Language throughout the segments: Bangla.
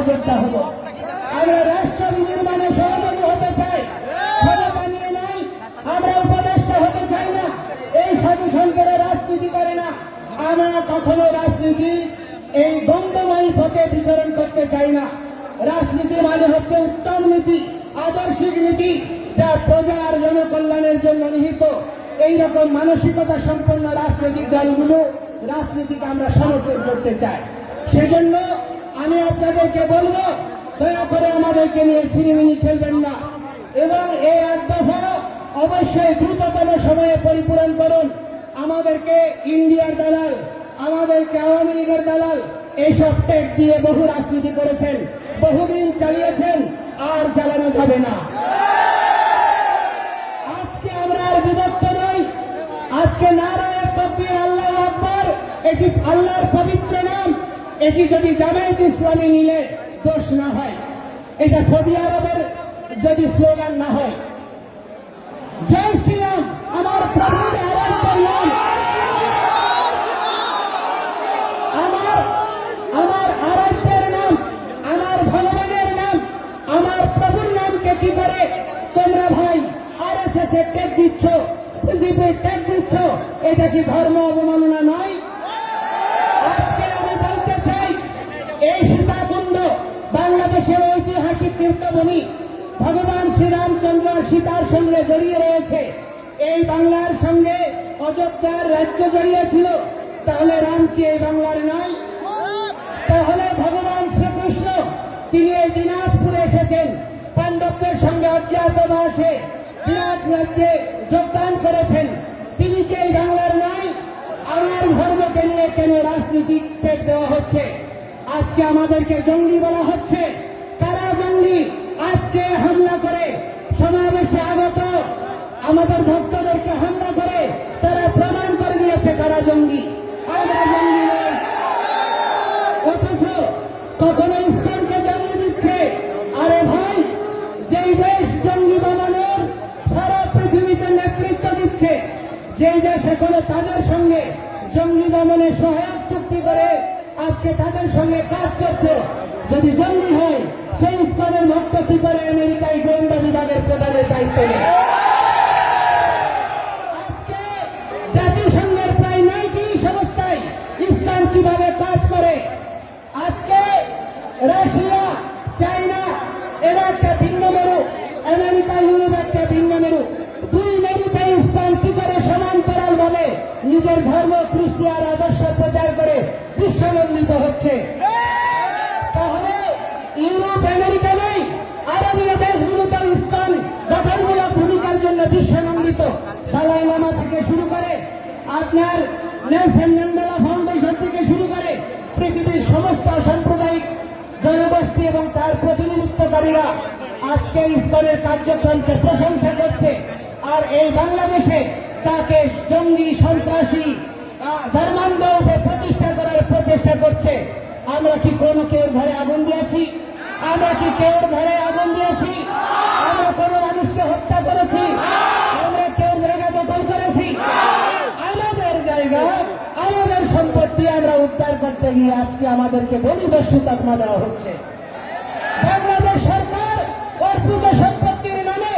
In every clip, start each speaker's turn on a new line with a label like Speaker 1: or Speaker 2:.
Speaker 1: সহযোগিতা হব। আমরা রাষ্ট্র নির্মাণে সহযোগী হতে চাই, ক্ষমতা নিয়ে নাই। আমরা উপদেষ্টা হতে চাই না, এই সাধুসন করে রাজনীতি করে না। আমরা কখনো রাজনীতি এই দ্বন্দ্বময়ী পথে বিচরণ করতে চাই না। রাজনীতি মানে হচ্ছে উত্তম নীতি, আদর্শিক নীতি, যা প্রজার জনকল্যাণের জন্য নিহিত। এইরকম মানসিকতা সম্পন্ন রাজনৈতিক দলগুলো রাজনীতিকে আমরা সমর্থন করতে চাই। সেজন্য আমি আপনাদেরকে বলবো, দয়া করে আমাদেরকে নিয়ে ছিনিমিনি খেলবেন না এবং এই এক দফা অবশ্যই দ্রুততম সময়ে পরিপূরণ করুন। আমাদেরকে ইন্ডিয়ার দালাল, আমাদেরকে আওয়ামী লীগের দালাল এইসব টেক দিয়ে বহু রাজনীতি করেছেন, বহুদিন চালিয়েছেন, আর চালানো যাবে না। আজকে আমরা আর বিভক্ত নই। আজকে নারায়ে তাকবীর, আল্লাহু আকবার, এটি আল্লাহর পবিত্র নাম। এটি যদি জামায়াত ইসলামী নিলে দোষ না হয়, এটা সৌদি আরবের যদি স্লোগান না হয়। জয় শ্রীরাম, আমার প্রভুর আরাধ্যের নাম, আমার আরাধ্যের নাম, আমার ভগবানের নাম, আমার প্রভুর নামকে কি করে তোমরা ভাই আরএসএস এর ট্যাগ দিচ্ছ, বিজেপির ট্যাগ দিচ্ছ? এটা কি ধর্ম অবমাননা নয়? আজকে আমি বলতে চাই, এই সীতাকুণ্ড বাংলাদেশের ঐতিহাসিক তীর্থভূমি, ভগবান শ্রীরামচন্দ্র সীতার সঙ্গে জড়িয়ে রয়েছে। এই বাংলার সঙ্গে অযোধ্যার রাজ্য জড়িয়ে ছিল, তাহলে রাম কি এই বাংলার নয়? তাহলে ভগবান শ্রীকৃষ্ণ তিনি এই দিনাজপুরে এসেছেন, পাণ্ডবদের সঙ্গে অজ্ঞাতবাসে বিরাট রাজ্যে যোগদান করেছেন, তিনি কি এই বাংলার নয়? আমার ধর্মকে নিয়ে কেন রাজনীতি দেওয়া হচ্ছে? আজকে আমাদেরকে জঙ্গি বলা হচ্ছে। কারা জঙ্গি? আজকে হামলা করে সমাবেশে আগত আমাদের ভক্তদেরকে হামলা করে তারা প্রমাণ করে দিয়েছে কারা জঙ্গি। আমরা জঙ্গি নই। অথচ কখনো ইসলামকে জঙ্গি দিচ্ছে। আরে ভাই, যেই দেশ জঙ্গি দমনের সারা পৃথিবীতে নেতৃত্ব দিচ্ছে, যেই দেশ এখনো তাদের সঙ্গে জঙ্গি দমনে সহায়ক চুক্তি করে আজকে তাদের সঙ্গে কাজ করছে, যদি জঙ্গি হয় সেই ইসলামের ভক্ত কি করে আমেরিকায় গোয়েন্দা বিভাগের প্রধানের দায়িত্ব নেয়? আজকে জাতিসংঘের প্রায় 90 সংস্থায় ইসলাম কিভাবে কাজ করে? আজকে রাশিয়া, চায়না এরা একটা ভিন্ন মেরু, আমেরিকা, ইউরোপ একটা ভিন্ন মেরু। দুই মেরুতে ইসলাম কি করে সমান্তরাল ভাবে নিজের ধর্ম, কৃষ্টি আর আদর্শ প্রচার করে বিশ্বনন্দিত হচ্ছে? তাহলে ইউরোপ, আমেরিকা নেই, আরবীয় দেশগুলোতে ইসলাম গঠনমূলক ভূমিকার জন্য বিশ্বনন্দিত। দালাই লামা থেকে শুরু করে আপনার নেলসন ম্যান্ডেলা ফাউন্ডেশন থেকে শুরু করে পৃথিবীর সমস্ত সাম্প্রদায়িক জনগোষ্ঠী এবং তার প্রতিনিধিত্বকারীরা আজকে ইসলামের কার্যক্রমকে প্রশংসা করছে। আর এই বাংলাদেশে তাকে জঙ্গি, সন্ত্রাসী, ধর্মান্ধ প্রতিষ্ঠা করার প্রচেষ্টা করছে। আমরা কি কোনো কেউ ঘরে আগুন দিয়েছি? আমরা কি কেউ ঘরে আগুন দিয়েছি? আমরা কোনো মানুষকে হত্যা করেছি? আমরা কেউ জায়গা দখল করেছি? আমাদের জায়গা, আমাদের সম্পত্তি আমরা উদ্ধার করতে গিয়ে আজকে আমাদেরকে বলিদস্যু তকমা দেওয়া হচ্ছে। বাংলাদেশ সরকার অর্পিত সম্পত্তির নামে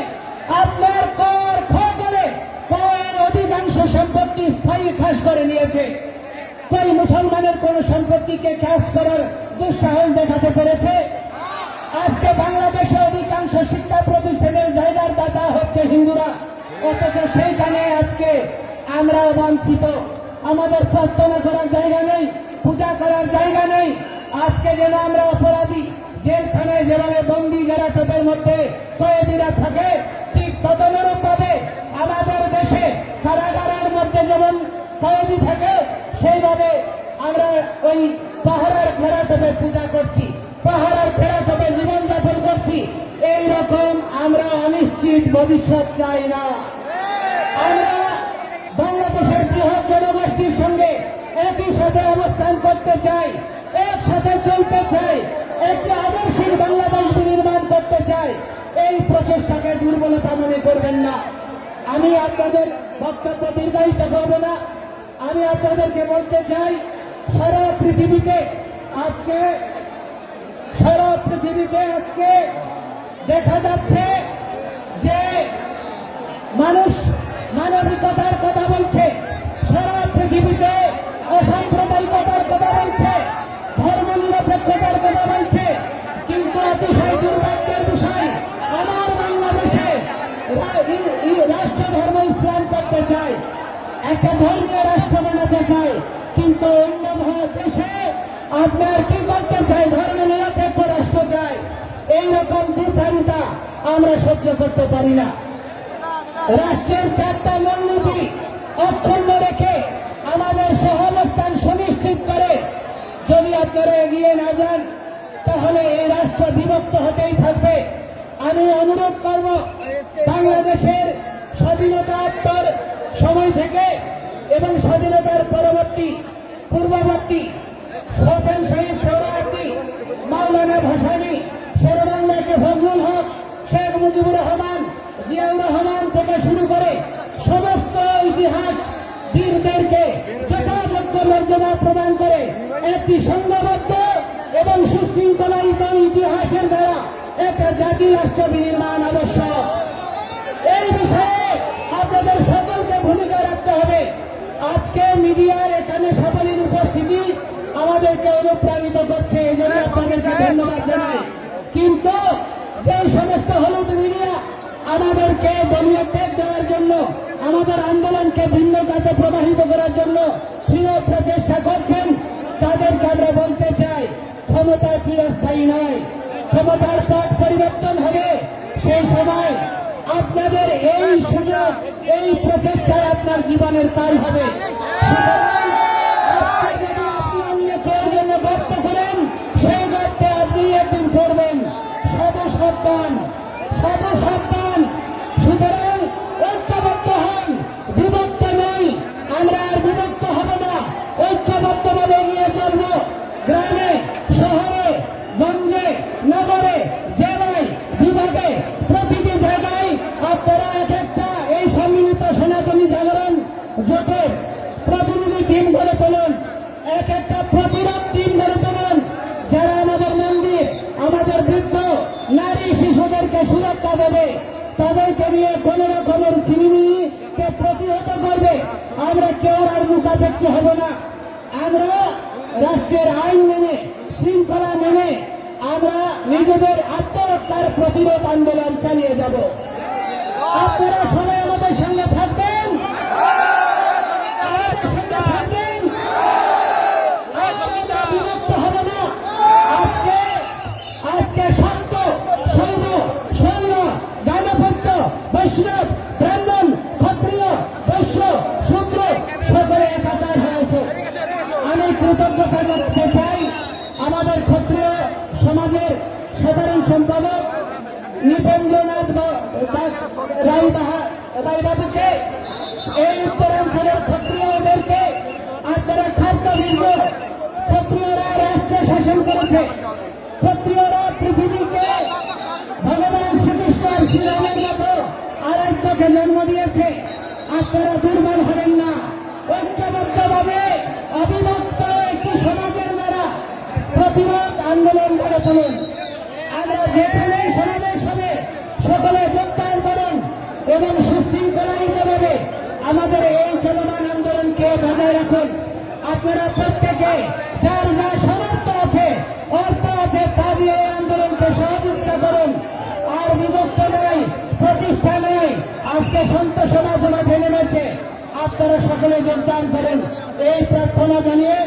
Speaker 1: আপনার কর ক্ষয় করে করের অধিকাংশ সম্পত্তি স্থায়ী খাস করে নিয়েছে। কোন মুসলমানের কোন সম্পত্তিকে খাস করার দুঃসাহস দেখাতে পেরেছে? আজকে বাংলাদেশে অধিকাংশ শিক্ষা প্রতিষ্ঠানের জায়গার দাতা হচ্ছে হিন্দুরা, অথচ সেইখানে আজকে আমরা বঞ্চিত। আমাদের প্রার্থনা করার জায়গা নেই, পূজা করার জায়গা নেই। আজকে যেন আমরা অপরাধী, জেলখানায় যেভাবে বন্দি গ্যারাটোপের মধ্যে কয়েদিরা থাকে, ঠিক তদনুরূপ ভাবে আমাদের দেশে কারাগারের মধ্যে যেমন কয়েদি থাকে, সেইভাবে আমরা ওই পাহাড়ের গ্যারাটোপে পূজা করছি, পাহাড়ের গ্যারাটোপে জীবনযাপন করছি। এইরকম আমরা অনিশ্চিত ভবিষ্যৎ চাই না। আমরা বাংলাদেশের বৃহৎ জনগোষ্ঠীর সঙ্গে একই সাথে অবস্থান করতে চাই, একসাথে চলতে চাই, একটি আদর্শিক বাংলাদেশ নির্মাণ করতে চাই। এই প্রচেষ্টাকে দুর্বলতা মনে করবেন না। আমি আপনাদের বক্তব্য দীর্ঘায়িত করব না। আমি আপনাদেরকে বলতে চাই, সারা পৃথিবীতে আজকে সারা পৃথিবীতে আজকে দেখা যাচ্ছে যে মানুষ মানবিকতার কথা বলছে, সারা পৃথিবীতে অসাম্প্রদায়িকতার কথা বলছে, ধর্ম নিরপেক্ষতার কথা বলছে, কিন্তু অতিশয় দুর্ভাগ্যের বিষয় আমার বাংলাদেশে রাষ্ট্র ধর্ম ইসলাম করতে চায়, একটা ধর্মীয় রাষ্ট্র বানাতে চায়, কিন্তু অন্য দেশে আপনার কি করতে চায়, ধর্ম নিরপেক্ষ রাষ্ট্র চায়। এইরকম বিচারিতা আমরা সহ্য করতে পারি না। রাষ্ট্রের 4টা মূলনীতি অক্ষুণ্ণ রেখে আমাদের সহাবস্থান সুনিশ্চিত করে যদি আপনারা এগিয়ে না যান, তাহলে এই রাষ্ট্র বিভক্ত হতেই থাকবে। আমি অনুরোধ করব, বাংলাদেশের স্বাধীনতাত্তর সময় থেকে এবং স্বাধীনতার পূর্ববর্তী হোসেন শহীদ সোহরাওয়ার্দী, মাওলানা ভাসানী, শেরেবাংলাকে ফজলুল হক, শেখ মুজিবুর রহমান, জিয়াউর রহমান থেকে শুরু করে সমস্ত ইতিহাস বীরদেরকে যথাযোগ্য মর্যাদা প্রদান করে একটি সংঘবদ্ধ এবং সুশৃঙ্খলায়িত ইতিহাসের দ্বারা একটা জাতি রাষ্ট্র বিনির্মাণ আবশ্যক। এই বিষয়ে আপনাদের সকলকে ভূমিকা রাখতে হবে। আজকে মিডিয়ার এখানে সকলের উপস্থিতি আমাদেরকে অনুপ্রাণিত করছে, এই জন্য আপনাদেরকে ধন্যবাদ জানাই। কিন্তু যে সমস্ত হলুদ মিডিয়া আমাদেরকে দলীয় ত্যাগ দেওয়ার জন্য, আমাদের আন্দোলনকে ভিন্ন কাজে প্রবাহিত করার জন্য দৃঢ় প্রচেষ্টা করছেন, তাদেরকে আমরা বলতে চাই, ক্ষমতা চিরস্থায়ী নয়, ক্ষমতার পথ পরিবর্তন হবে। সেই সময় আপনাদের এই সুযোগ, এই প্রচেষ্টায় আপনার জীবনের কাল হবে। সুতরাং আজকে যদি আপনি অন্য কেউ জন্য ব্যক্ত করেন, সেই ব্যক্তি আপনি একদিন করবেন। সর্বসাবধান। সুতরাং ঐক্যবদ্ধ হন, বিভক্ত নই। আমরা আর বিভক্ত হব না, ঐক্যবদ্ধভাবে এগিয়ে চলব। গ্রামে, শহরে, গঞ্জে, নগরে, জেলায়, বিভাগে, প্রতিটি জায়গায় আপনারা এক একটা এই সম্মিলিত সনাতনী জাগরণ জোটের প্রতিনিধি টিম গড়ে তুলুন, এক একটা প্রতিরোধ টিম গড়ে তুলুন, যারা আমাদের মন্দির, আমাদের বৃদ্ধ, নারী, শিশুদেরকে সুরক্ষা দেবে, তাদেরকে নিয়ে কোন রকমের ছিনিমিনিকে প্রতিহত করবে। আমরা কেউ আর মুখাপেক্ষী হব না। আমরা রাষ্ট্রের আইন মেনে, শৃঙ্খলা মেনে আমরা নিজেদের আত্মরক্ষার প্রতিরোধ আন্দোলন চালিয়ে যাব। আপনারা সবাই আমাদের সঙ্গে থাকবেন, আমাদের সঙ্গে থাকবেন। আমরা বিভক্ত হব না। আজকে সত্য, শৈব, শৈল, গানপত্য, বৈষ্ণব, ব্রাহ্মণ, ক্ষত্রিয়, বৈশ্য, শূদ্র সকলে একাকার হয়েছে। আমি কৃতজ্ঞতা জানাতে চাই আমাদের ক্ষত্রিয় সমাজের সাধারণ সম্পাদক নৃপেন্দ্রনাথ রায়বাবুকে, এই উত্তরাঞ্চলের ক্ষত্রিয়দেরকে আপনারা খাদ্যবীর্য। ক্ষত্রিয়রা রাষ্ট্র শাসন করেছে, ক্ষত্রিয়রা পৃথিবীকে ভগবান শ্রীকৃষ্ণ শ্রীরামের মতো আরাধ্যকে জন্ম দিয়েছে। আপনারা দুর্বল হবেন না, ঐক্যবদ্ধভাবে অবিভক্ত একটি সমাজের দ্বারা প্রতিরোধ আন্দোলন গড়ে তুলুন। আমরা যেখানে সমাবেশ হবে সকলে যোগদান করুন এবং সুশৃঙ্খলায়িতভাবে আমাদের এই চলমান আন্দোলনকে বজায় রাখুন। আপনারা প্রত্যেকে যার যা সামর্থ্য আছে, অর্থ আছে, তা দিয়ে এই আন্দোলনকে সহযোগিতা করুন। আর বিভক্ত নয়, প্রতিষ্ঠা নয়। আজকে সন্ত সমাজ মাঠে নেমেছে, আপনারা সকলে যোগদান করেন এই প্রার্থনা জানিয়ে।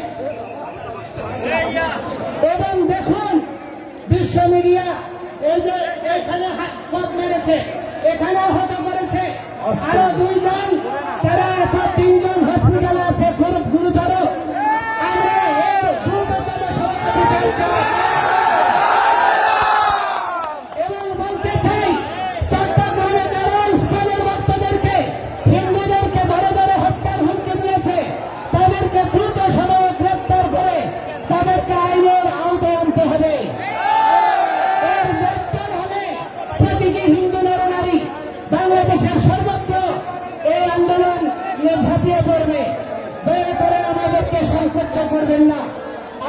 Speaker 1: এবং দেখুন বিশ্ব মিডিয়া এই যে এখানে পথ মেরেছে, এখানে আহত করেছে, আরো 2 জন, তারা 3 জন হসপিটালে আছে, খুব গুরুতর। আমরা এই দ্রুততম সমাধান চাই এবং বলতে চাই, চট্টগ্রামে যারা ইসলামের ভক্তদেরকে, হিন্দুদেরকে ধরে ধরে হত্যার হুমকি দিয়েছে, তাদেরকে দ্রুত সময়ে গ্রেপ্তার করে তাদেরকে আইনের আওতায় আনতে হবে। এর গ্রেপ্তার হলে প্রতিটি হিন্দু নরনারী বাংলাদেশের সর্বত্র এই আন্দোলন ঝাঁপিয়ে পড়বে। দয়া করে আমাদেরকে সংক্ষিপ্ত করবেন না।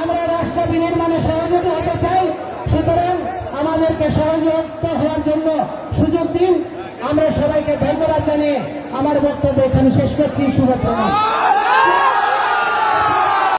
Speaker 1: আমরা রাষ্ট্র বিনির্মাণে সহযোগী হতে চাই। সুতরাং আমাদেরকে সহযোগিতা হওয়ার জন্য সুযোগ দিন। আমরা সবাইকে ধন্যবাদ জানিয়ে আমার বক্তব্য এখানে শেষ করছি। শুভ প্রণাম।